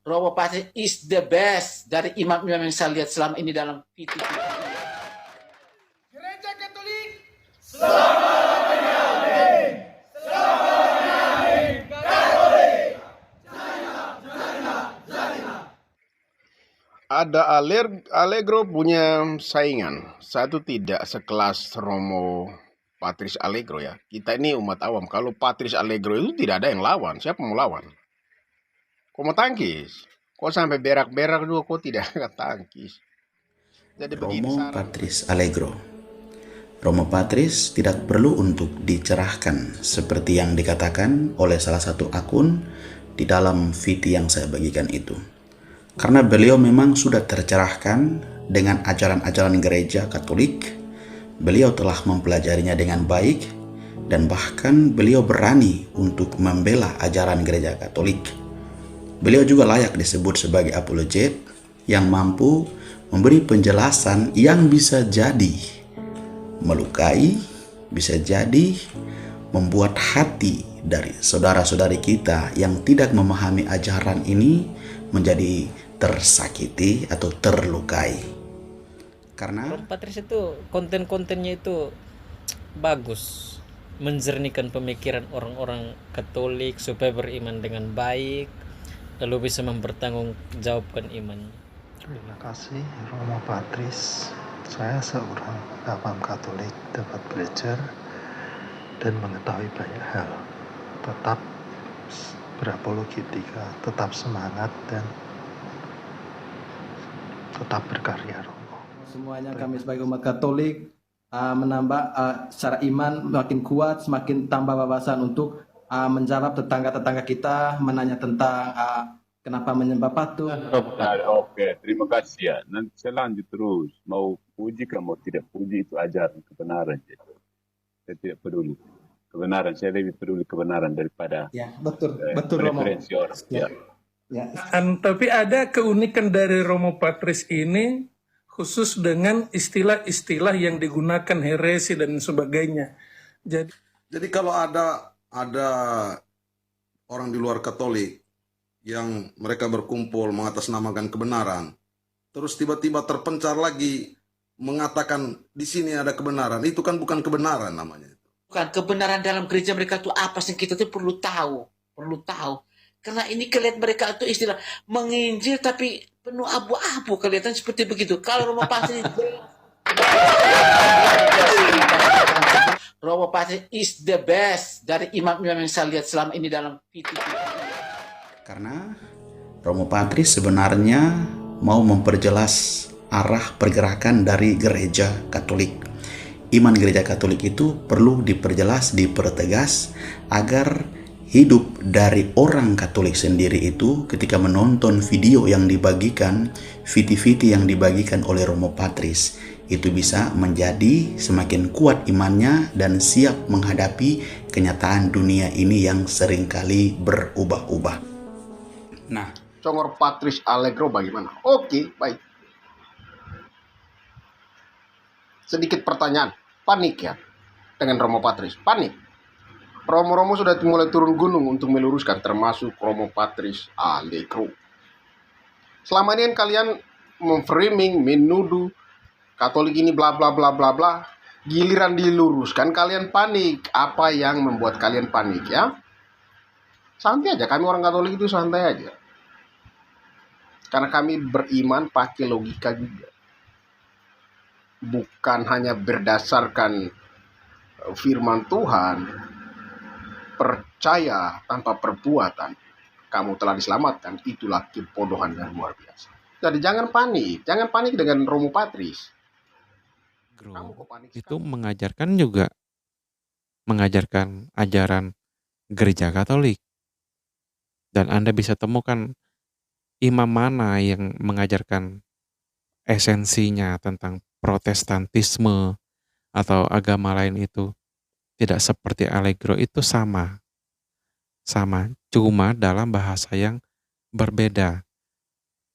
Romo Patris is the best dari imam-imam yang saya lihat selama ini dalam VTV. Gereja Katolik Ada Allegro punya saingan. Satu tidak sekelas Romo Patris Allegro ya. Kita ini umat awam. Kalau Patris Allegro itu tidak ada yang lawan. Siapa mau lawan? Kok mau tangkis? Kok sampai berak-berak juga kok tidak tangkis? Jadi begini Romo saran. Patris Allegro. Romo Patris tidak perlu untuk dicerahkan seperti yang dikatakan oleh salah satu akun di dalam VT yang saya bagikan itu. Karena beliau memang sudah tercerahkan dengan ajaran-ajaran gereja Katolik. Beliau telah mempelajarinya dengan baik dan bahkan beliau berani untuk membela ajaran gereja Katolik. Beliau juga layak disebut sebagai apologet yang mampu memberi penjelasan yang bisa jadi melukai, bisa jadi membuat hati dari saudara-saudari kita yang tidak memahami ajaran ini menjadi tersakiti atau terlukai. Karena Romo Patris itu konten-kontennya itu bagus, menjernihkan pemikiran orang-orang Katolik supaya beriman dengan baik, lalu bisa mempertanggungjawabkan iman. Terima kasih Romo Patris. Saya seorang awam Katolik dapat belajar dan mengetahui banyak hal. Tetap berapologetika, tetap semangat dan tetap berkarya Romo. Semuanya kami sebagai umat Katolik menambah secara iman makin kuat, semakin tambah wawasan untuk menjawab tetangga-tetangga kita, menanya tentang kenapa menyembah patung. Oke, terima kasih ya. Nanti saya lanjut terus. Mau puji kan mau tidak puji itu ajaran kebenaran. Saya tidak peduli kebenaran. Saya lebih peduli kebenaran daripada Ya, betul Romo. preferensi orang. Ya. Ya. Tapi ada keunikan dari Romo Patris ini khusus dengan istilah-istilah yang digunakan heresi dan sebagainya. Jadi kalau ada orang di luar Katolik yang mereka berkumpul mengatasnamakan kebenaran, terus tiba-tiba terpencar lagi mengatakan di sini ada kebenaran, itu kan bukan kebenaran namanya. Bukan kebenaran dalam gereja mereka itu apa sih, kita tuh perlu tahu. Karena ini kelihatan mereka itu istilah menginjil tapi penuh abu-abu, kelihatan seperti begitu. Kalau Romo Patris Romo Patris is the best dari imam-imam yang saya lihat selama ini dalam VTV. karena Romo Patris sebenarnya mau memperjelas arah pergerakan dari gereja Katolik. Iman gereja Katolik itu perlu diperjelas, dipertegas agar hidup dari orang Katolik sendiri itu ketika menonton video yang dibagikan, VT-VT yang dibagikan oleh Romo Patris, itu bisa menjadi semakin kuat imannya dan siap menghadapi kenyataan dunia ini yang seringkali berubah-ubah. Nah, Congor Patris Allegro bagaimana? Oke, baik. Sedikit pertanyaan. Panik ya dengan Romo Patris. Panik. Romo-romo sudah mulai turun gunung untuk meluruskan, termasuk Romo Patris Allegro. Selama ini kan kalian memframing, menuduh Katolik ini bla bla bla bla bla. Giliran diluruskan kalian panik. Apa yang membuat kalian panik ya? Santai aja, kami orang Katolik itu santai aja. Karena kami beriman pakai logika juga. Bukan hanya berdasarkan firman Tuhan, percaya tanpa perbuatan, kamu telah diselamatkan. Itulah kebodohan yang luar biasa. Jadi jangan panik dengan Romo Patris. Itu mengajarkan ajaran gereja Katolik. Dan Anda bisa temukan imam mana yang mengajarkan esensinya tentang Protestantisme atau agama lain itu. Tidak seperti Allegro, itu sama, cuma dalam bahasa yang berbeda.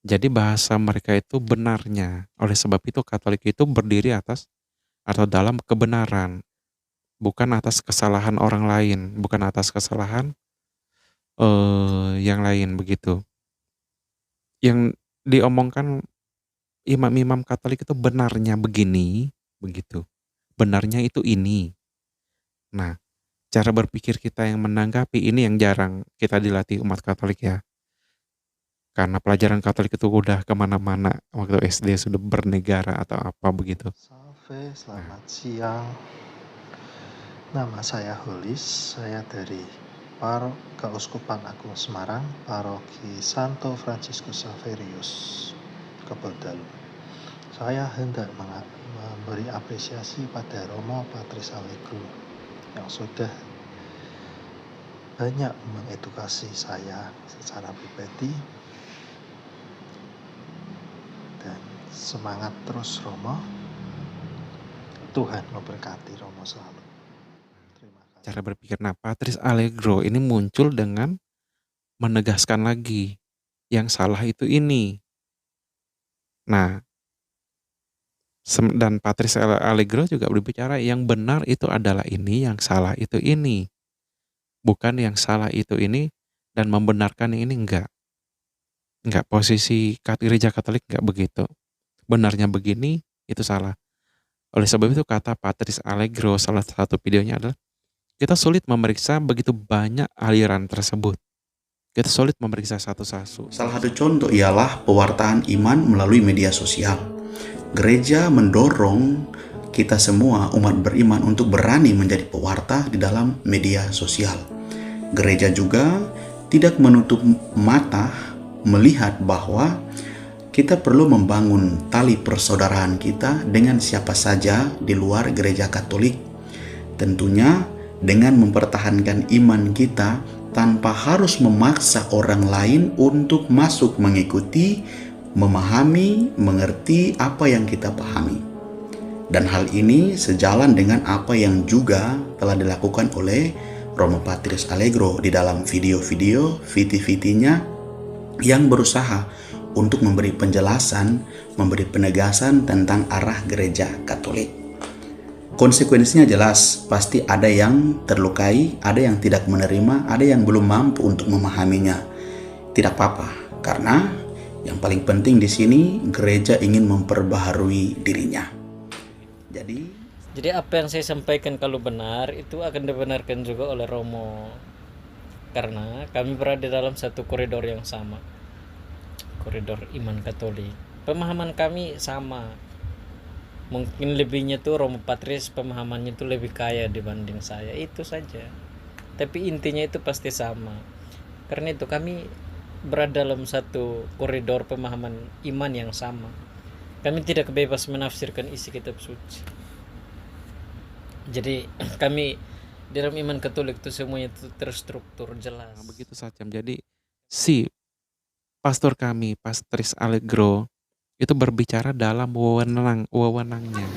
Jadi bahasa mereka itu benarnya. Oleh sebab itu Katolik itu berdiri atas atau dalam kebenaran, bukan atas kesalahan orang lain, bukan atas kesalahan yang lain begitu. yang diomongkan imam-imam Katolik itu benarnya begini, begitu. Benarnya itu ini. Nah, cara berpikir kita yang menanggapi ini yang jarang kita dilatih umat Katolik ya. Karena pelajaran Katolik itu udah kemana-mana waktu SD sudah bernegara atau apa begitu. Salve, selamat siang. Nama saya Holis, saya dari Keuskupan Agung Semarang, Paroki Santo Fransiskus Saverius, Kebondalu. Saya hendak memberi apresiasi pada Romo Patris Allegro yang sudah banyak mengedukasi saya secara pribadi, dan semangat terus Romo. Tuhan memberkati Romo selalu. Terima kasih. Cara berpikir, nah Patris Allegro ini muncul dengan menegaskan lagi yang salah itu ini. Nah, dan Patris Allegro juga berbicara yang benar itu adalah ini, yang salah itu ini. Bukan yang salah itu ini dan membenarkan yang ini, enggak. Enggak, posisi gereja Katolik enggak begitu. Benarnya begini, itu salah. Oleh sebab itu kata Patris Allegro salah satu videonya adalah kita sulit memeriksa begitu banyak aliran tersebut. Kita sulit memeriksa satu-satu. Salah satu contoh ialah pewartaan iman melalui media sosial. Gereja mendorong kita semua umat beriman untuk berani menjadi pewarta di dalam media sosial. Gereja juga tidak menutup mata melihat bahwa kita perlu membangun tali persaudaraan kita dengan siapa saja di luar gereja Katolik. Tentunya dengan mempertahankan iman kita tanpa harus memaksa orang lain untuk masuk mengikuti, memahami, mengerti apa yang kita pahami. Dan hal ini sejalan dengan apa yang juga telah dilakukan oleh Romo Patris Allegro di dalam video-video VT-VT-nya yang berusaha untuk memberi penjelasan, memberi penegasan tentang arah gereja Katolik. Konsekuensinya jelas, pasti ada yang terlukai, ada yang tidak menerima, ada yang belum mampu untuk memahaminya. Tidak apa-apa, karena yang paling penting di sini gereja ingin memperbaharui dirinya. Jadi apa yang saya sampaikan kalau benar itu akan dibenarkan juga oleh Romo, karena kami berada dalam satu koridor yang sama, koridor iman Katolik. Pemahaman kami sama. Mungkin lebihnya tuh Romo Patris pemahamannya tuh lebih kaya dibanding saya, itu saja. Tapi intinya itu pasti sama. Karena itu kami berada dalam satu koridor pemahaman iman yang sama. Kami tidak bebas menafsirkan isi kitab suci. Jadi kami dalam iman Katolik itu semuanya itu terstruktur jelas. Nah, begitu saja. Jadi si pastor kami, Patris Allegro, itu berbicara dalam wewenangnya.